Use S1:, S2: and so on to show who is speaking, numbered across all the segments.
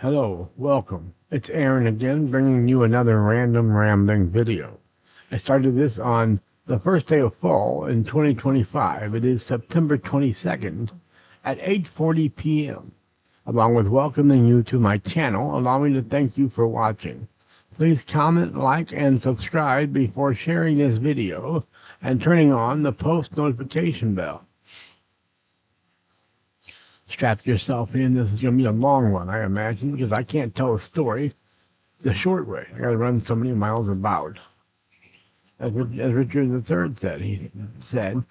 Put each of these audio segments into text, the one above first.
S1: Hello, welcome. It's Aaron again, bringing you another random rambling video. I started this on the first day of fall in 2025. It is September 22nd at 8:40 p.m. Along with welcoming you to my channel, allow me to thank you for watching. Please comment, like, and subscribe before sharing this video and turning on the post notification bell. Strap yourself in. This is going to be a long one, I imagine, because I can't tell a story the short way. I got to run so many miles about. As Richard III said, he said,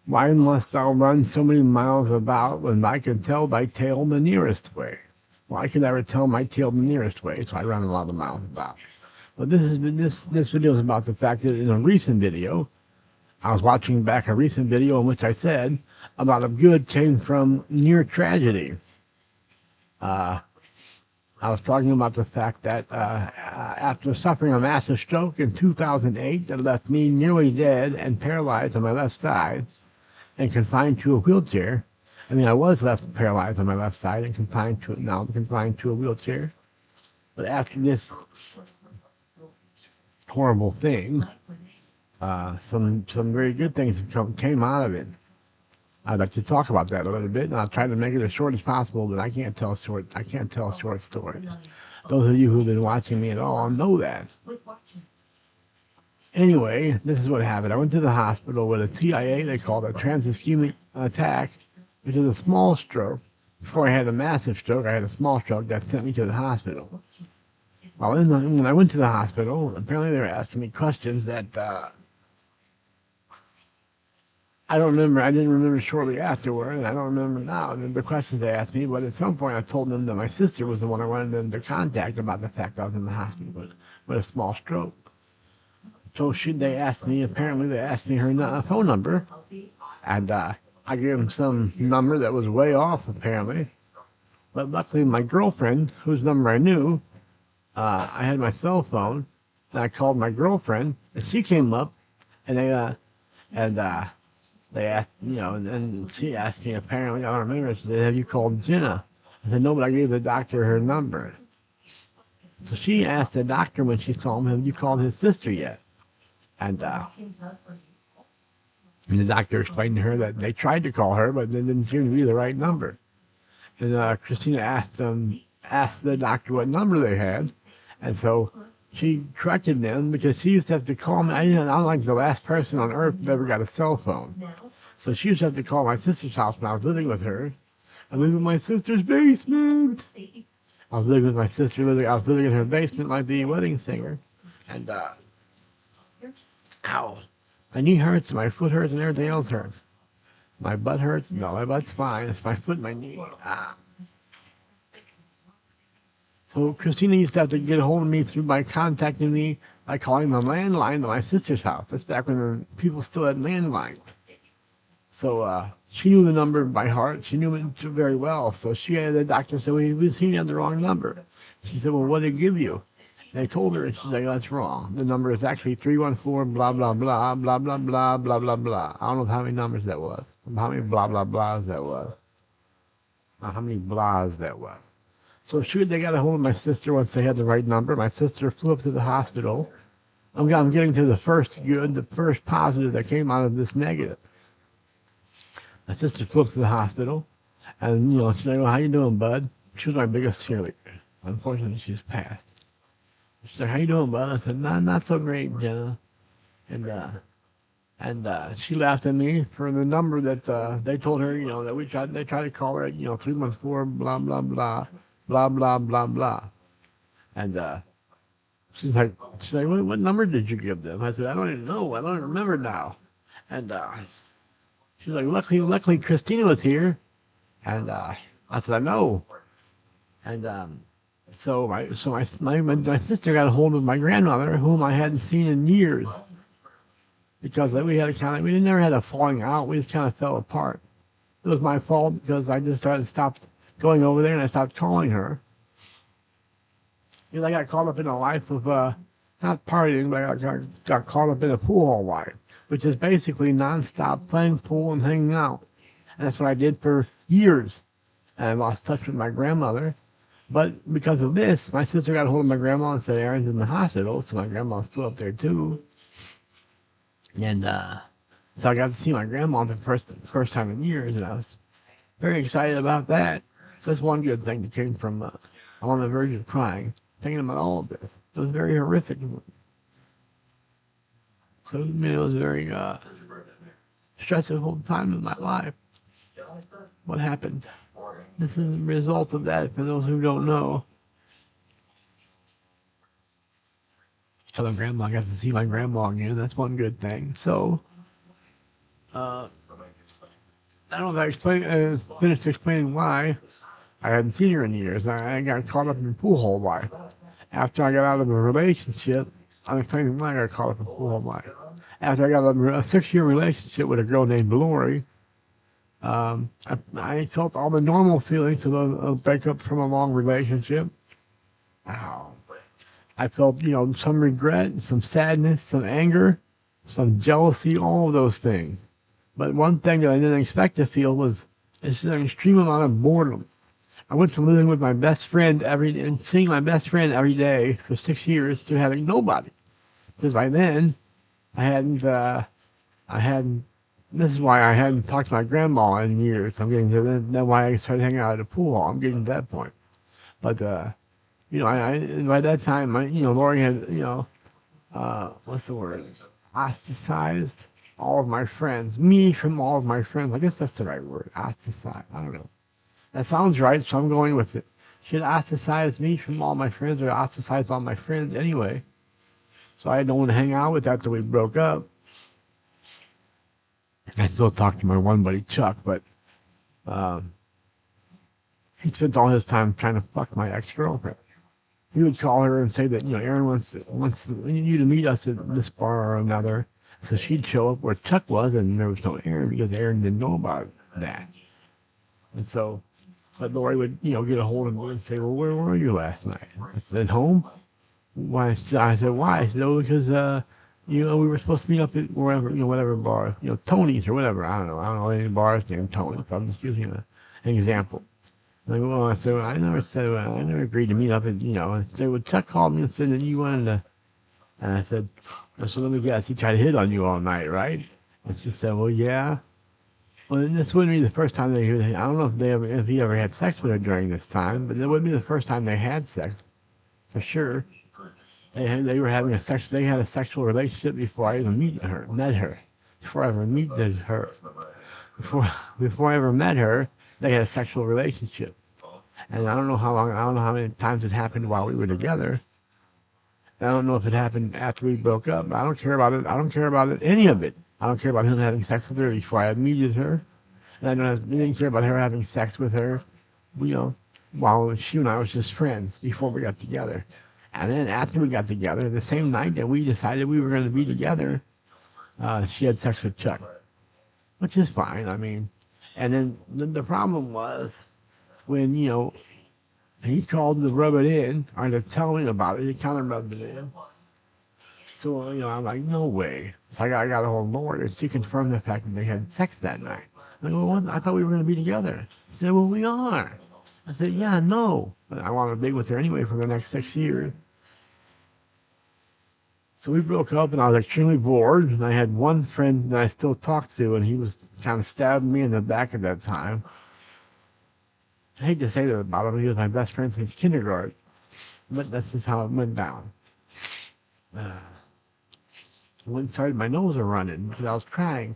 S1: "Why must thou run so many miles about when I can tell thy tale the nearest way?" Well, I can never tell my tale the nearest way, so I run a lot of miles about. But this video is about the fact that in a recent video, I was watching back a recent video in which I said a lot of good came from near tragedy. I was talking about the fact that after suffering a massive stroke in 2008 that left me nearly dead and paralyzed on my left side and confined to a wheelchair. I mean, I was left paralyzed on my left side and confined to a wheelchair. But after this horrible thing, some very good things came out of it. I'd like to talk about that a little bit, and I'll try to make it as short as possible. But I can't tell short stories. Those of you who've been watching me at all know that. Anyway, this is what happened. I went to the hospital with a TIA. They call it a transischemic attack, which is a small stroke. Before I had a massive stroke, I had a small stroke that sent me to the hospital. Well, when I went to the hospital, apparently they were asking me questions that I don't remember. I didn't remember shortly afterward, and I don't remember now the questions they asked me. But at some point, I told them that my sister was the one I wanted them to contact about the fact I was in the hospital with a small stroke. So they asked me. Apparently, they asked me her phone number, and I gave them some number that was way off, apparently. But luckily, my girlfriend, whose number I knew, I had my cell phone, and I called my girlfriend, and she came up, and they asked, and she asked me, apparently, I don't remember, she said, "Have you called Jenna?" I said, "No, but I gave the doctor her number." So she asked the doctor when she saw him, "Have you called his sister yet?" And the doctor explained to her that they tried to call her, but it didn't seem to be the right number. And Christina asked the doctor what number they had, and so she corrected them because she used to have to call me. I'm like the last person on earth that ever got a cell phone. So she used to have to call my sister's house when I was living with her. I lived in my sister's basement. I was living with my sister. I was living in her basement like the wedding singer. And, ow. My knee hurts, my foot hurts, and everything else hurts. My butt hurts? No, my butt's fine. It's my foot and my knee. So Christina used to have to get a hold of me by contacting me by calling the landline to my sister's house. That's back when people still had landlines. So she knew the number by heart. She knew it very well. So the doctor said, "Well, he had the wrong number." She said, "Well, what did it give you?" And I told her, and she said, "That's wrong. The number is actually 314 blah, blah, blah, blah, blah, blah, blah, blah, blah." I don't know how many numbers that was. How many blah, blah, blahs that was. How many blahs that was. So they got a hold of my sister once they had the right number. My sister flew up to the hospital. I'm getting to the first positive that came out of this negative. My sister flew up to the hospital, and she's like, "Well, how you doing, bud?" She was my biggest cheerleader. Unfortunately, she's passed. She's like, "How you doing, bud?" I said, "Not so great, Jenna." And she laughed at me for the number that they told her, that they tried to call her at, 314 blah blah blah blah blah blah blah. And she's like, "What number did you give them?" I said, "I don't even know. I don't even remember now." And she's like, "Luckily, Christina was here." And I said, "I know." And so my sister got a hold of my grandmother, whom I hadn't seen in years, because we never had a falling out. We just kind of fell apart. It was my fault because I just stopped going over there and I stopped calling her. I got caught up in a life of not partying, but I got caught up in a pool hall life, which is basically nonstop playing pool and hanging out. And that's what I did for years. And I lost touch with my grandmother. But because of this, my sister got a hold of my grandma and said Aaron's in the hospital, so my grandma's still up there too. And so I got to see my grandma the first time in years, and I was very excited about that. So that's one good thing that came from. I'm on the verge of crying, thinking about all of this. It was very horrific. So it was very stressful time in my life. What happened? This is a result of that. For those who don't know, so my grandma got to see my grandma again. That's one good thing. So uh, I don't know if finished explaining why I hadn't seen her in years. I got caught up in pool hall life. After I got out of a relationship, I'm explaining why I got caught up in pool hall life. After I got out of a 6-year relationship with a girl named Lori, I felt all the normal feelings of a breakup from a long relationship. Ow. I felt, some regret, some sadness, some anger, some jealousy, all of those things. But one thing that I didn't expect to feel was just an extreme amount of boredom. I went from living with my best friend and seeing my best friend every day for 6 years to having nobody. Because by then, I hadn't, I hadn't, this is why I hadn't talked to my grandma in years. I'm getting to that's why I started hanging out at the pool hall. I'm getting to that point. But, by that time, Lori had, what's the word? Ostracized all of my friends. Me from all of my friends. I guess that's the right word. Ostracized. I don't know. That sounds right, so I'm going with it. She had ostracized me from all my friends, or ostracized all my friends anyway. So I don't want to hang out with after we broke up. I still talk to my one buddy Chuck, but um, he spent all his time trying to fuck my ex-girlfriend. He would call her and say that Aaron wants you to meet us at this bar or another. So she'd show up where Chuck was, and there was no Aaron because Aaron didn't know about that. And so, but Lori would get a hold of me and say, "Well, where were you last night?" I said, "Home." Why? I said, "Why?" She said, "Oh, because we were supposed to meet up at wherever, whatever bar, Tony's or whatever. I don't know. I don't know any bars named Tony. So I'm just using an example." Like, well, I said, I never agreed to meet up at, and said, well, Chuck called me and said that you wanted to, and I said, let me guess, he tried to hit on you all night, right? And she said, well, yeah. Well, then this wouldn't be the first time I don't know if he ever had sex with her during this time, but it wouldn't be the first time they had sex, for sure. They were having they had a sexual relationship before I even met her, before I ever met her, before I ever met her, they had a sexual relationship. And I don't know how many times it happened while we were together. I don't know if it happened after we broke up. I don't care about it. I don't care about it, any of it. I don't care about him having sex with her before I had met her. And didn't care about her having sex with her, while she and I was just friends before we got together. And then after we got together, the same night that we decided we were going to be together, she had sex with Chuck, which is fine. I mean, and then the problem was when, he called to rub it in, or to tell me about it. He kind of rubbed it in. So, I'm like, no way. So I got a hold of Lord, and she confirmed the fact that they had sex that night. I'm like, well, what? I thought we were going to be together. She said, well, we are. I said, yeah, no. But I wanted to be with her anyway for the next 6 years. So we broke up, and I was extremely bored. And I had one friend that I still talked to, and he was kind of stabbing me in the back at that time. I hate to say that about him. He was my best friend since kindergarten. But that's just how it went down. I went and started, my nose was running because I was crying.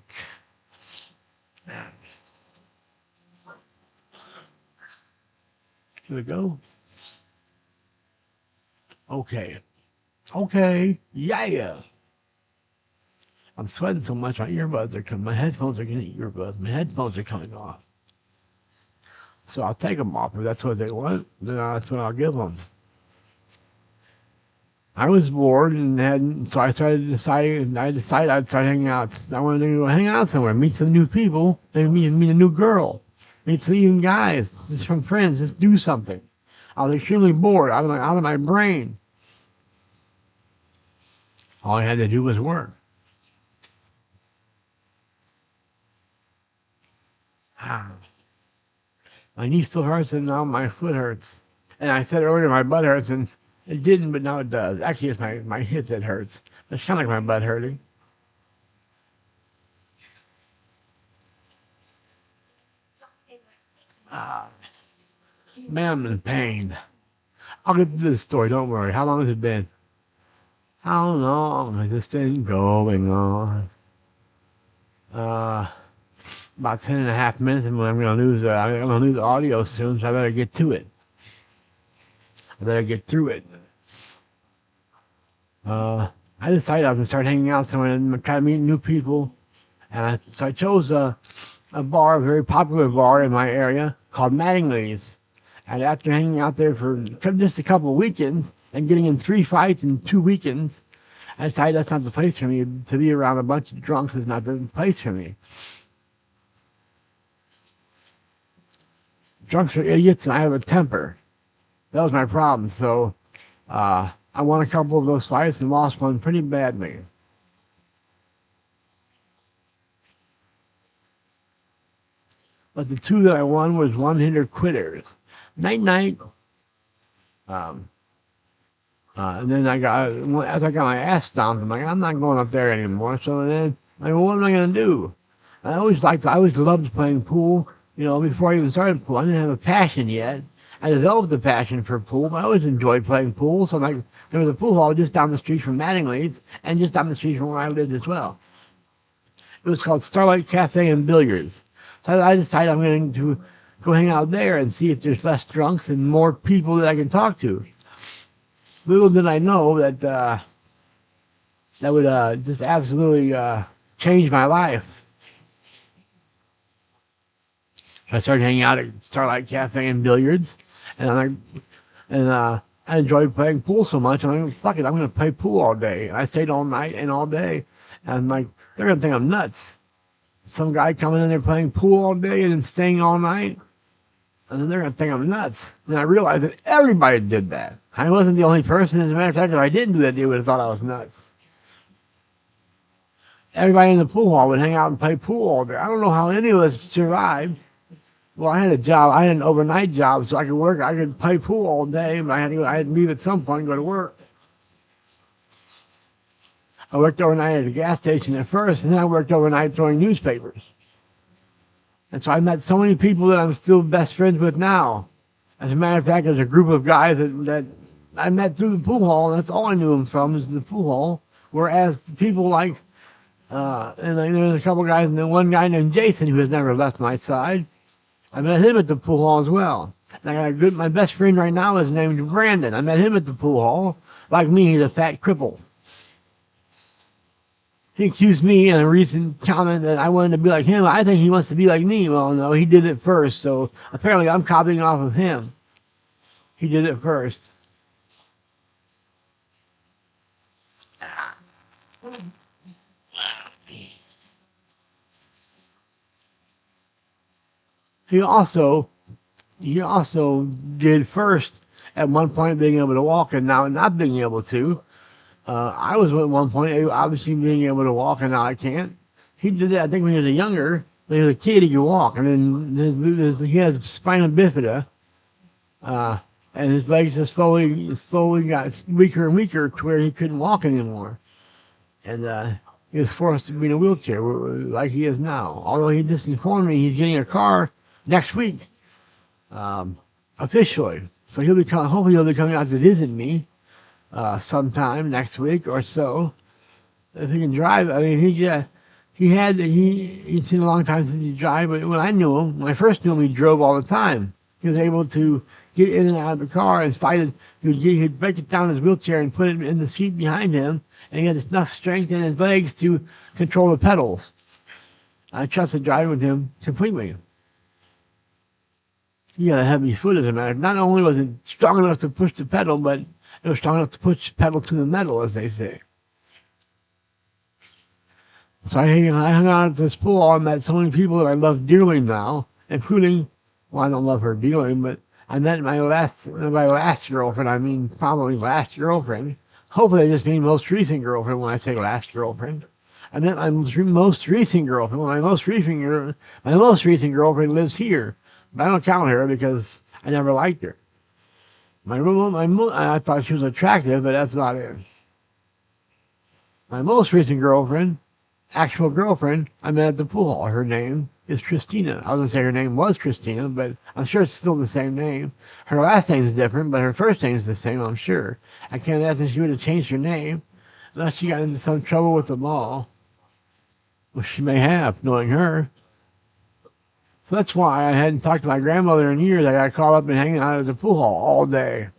S1: Here we go. Okay. Okay. Yeah. I'm sweating so much, my earbuds are coming. My headphones are getting earbuds. My headphones are coming off. So I'll take them off if that's what they want. Then that's what I'll give them. I was bored and so I decided I'd start hanging out. I wanted to go hang out somewhere, meet some new people, maybe meet a new girl, meet some even guys, just from friends, just do something. I was extremely bored, out of my brain. All I had to do was work. My knee still hurts and now my foot hurts. And I said earlier my butt hurts, and it didn't, but now it does. Actually, it's my hip that hurts. It's kind of like my butt hurting. Ah, man, I'm in pain. I'll get to this story. Don't worry. How long has it been? How long has this been going on? Uh, about 10.5 minutes, and I'm gonna lose. I'm gonna lose the audio soon, so I better get to it. I better get through it. I decided I was gonna start hanging out somewhere and try to meet new people, and so I chose a bar, a very popular bar in my area called Mattingly's. And after hanging out there for just a couple of weekends and getting in 3 fights in 2 weekends, I decided that's not the place for me. To be around a bunch of drunks is not the place for me. Drunks are idiots, and I have a temper. That was my problem. So I won a couple of those fights and lost one pretty badly. But the two that I won was one-hitter quitters. Night night. Um, and then after I got my ass stomped, I'm like, I'm not going up there anymore. So then, like, well, what am I gonna do? I always loved playing pool. Before I even started pool, I didn't have a passion yet. I developed a passion for pool, but I always enjoyed playing pool. So like, there was a pool hall just down the street from Mattingly's, and just down the street from where I lived as well. It was called Starlight Cafe and Billiards. So I decided I'm going to go hang out there and see if there's less drunks and more people that I can talk to. Little did I know that that would just absolutely change my life. So I started hanging out at Starlight Cafe and Billiards, and I enjoyed playing pool so much. I'm like, fuck it, I'm going to play pool all day. And I stayed all night and all day, and I'm like, they're going to think I'm nuts. Some guy coming in there playing pool all day and then staying all night, and then they're going to think I'm nuts. And I realized that everybody did that. I wasn't the only person. As a matter of fact, if I didn't do that, they would have thought I was nuts. Everybody in the pool hall would hang out and play pool all day. I don't know how any of us survived. Well, I had a job. I had an overnight job, so I could work. I could play pool all day, but I had to leave at some point and go to work. I worked overnight at a gas station at first, and then I worked overnight throwing newspapers. And so I met so many people that I'm still best friends with now. As a matter of fact, there's a group of guys that I met through the pool hall, and that's all I knew them from is the pool hall. Whereas the people like, and then there's a couple guys, and then one guy named Jason who has never left my side. I met him at the pool hall as well. And I got my best friend right now is named Brandon. I met him at the pool hall. Like me, he's a fat cripple. He accused me in a recent comment that I wanted to be like him. I think he wants to be like me. Well, no, he did it first, so apparently I'm copying off of him. He did it first. He also did first at one point being able to walk and now not being able to. I was at one point obviously being able to walk and now I can't. He did that I think when he was younger. When he was a kid he could walk, and then he has spina bifida, and his legs just slowly got weaker and weaker to where he couldn't walk anymore, and he was forced to be in a wheelchair like he is now. Although he just informed me he's getting a car next week, officially. So hopefully he'll be coming out to visit me sometime next week or so. If he can drive, I mean, he's seen a long time since he drive, but when I first knew him, he drove all the time. He was able to get in and out of the car and he'd break it down in his wheelchair and put it in the seat behind him, and he had enough strength in his legs to control the pedals. I trusted driving with him completely. He had a heavy foot, as a matter. Not only was it strong enough to push the pedal, but it was strong enough to push the pedal to the metal, as they say. So I hung out at this pool and met so many people that I love dearly now, including, well, I don't love her dearly, but I met my last girlfriend. I mean, probably last girlfriend. Hopefully, I just mean most recent girlfriend when I say last girlfriend. I met my most recent girlfriend. Well, my most recent girlfriend lives here. But I don't count her because I never liked her. I thought she was attractive, but that's about it. My most recent girlfriend, actual girlfriend, I met at the pool hall. Her name is Christina. I was gonna say her name was Christina, but I'm sure it's still the same name. Her last name is different, but her first name is the same, I'm sure. I can't imagine she would have changed her name unless she got into some trouble with the law. Well, she may have, knowing her. So that's why I hadn't talked to my grandmother in years. I got caught up in hanging out at the pool hall all day,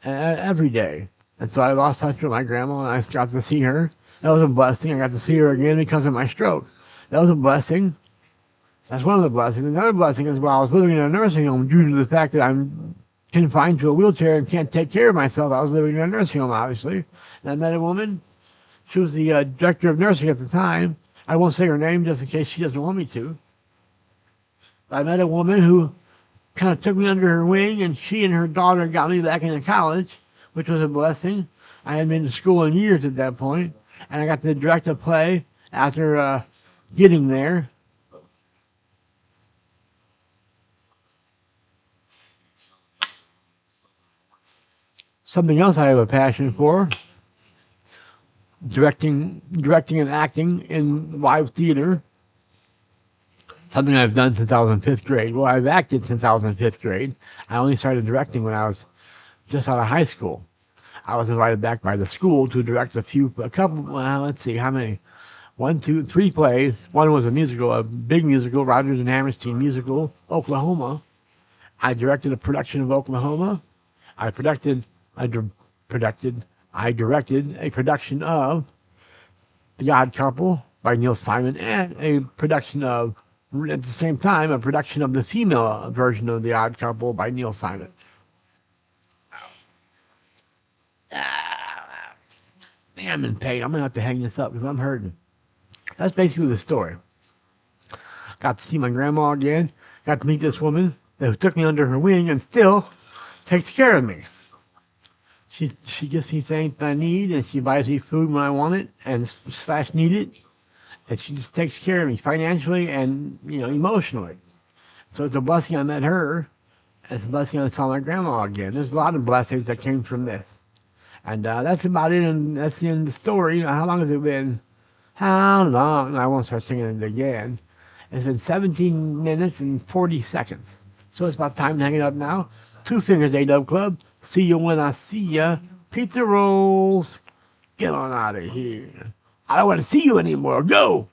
S1: every day. And so I lost touch with my grandma, and I got to see her. That was a blessing. I got to see her again because of my stroke. That was a blessing. That's one of the blessings. Another blessing is while I was living in a nursing home, due to the fact that I'm confined to a wheelchair and can't take care of myself, I was living in a nursing home, obviously. And I met a woman. She was the director of nursing at the time. I won't say her name just in case she doesn't want me to. I met a woman who kind of took me under her wing, and she and her daughter got me back into college, which was a blessing. I hadn't been to school in years at that point, and I got to direct a play after getting there. Something else I have a passion for, directing and acting in live theater. Something I've done since I was in fifth grade. Well, I've acted since I was in fifth grade. I only started directing when I was just out of high school. I was invited back by the school to direct a couple, well, let's see, how many? 1, 2, 3 plays. One was a musical, a big musical, Rodgers and Hammerstein musical, Oklahoma. I directed a production of Oklahoma. I directed a production of The Odd Couple by Neil Simon, and a production of, at the same time, a production of the female version of The Odd Couple by Neil Simon. Man, I'm in pain. I'm gonna have to hang this up because I'm hurting. That's basically the story. Got to see my grandma again. Got to meet this woman that took me under her wing and still takes care of me. She gives me things I need, and she buys me food when I want it and slash need it, and she just takes care of me financially and emotionally. So it's a blessing I met her. It's a blessing I saw my grandma again. There's a lot of blessings that came from this. And that's about it, and that's the end of the story. How long has it been? How long? I won't start singing it again. It's been 17 minutes and 40 seconds. So it's about time to hang it up now. Two Fingers A-Dub Club. See you when I see ya. Pizza rolls. Get on out of here. I don't want to see you anymore. Go!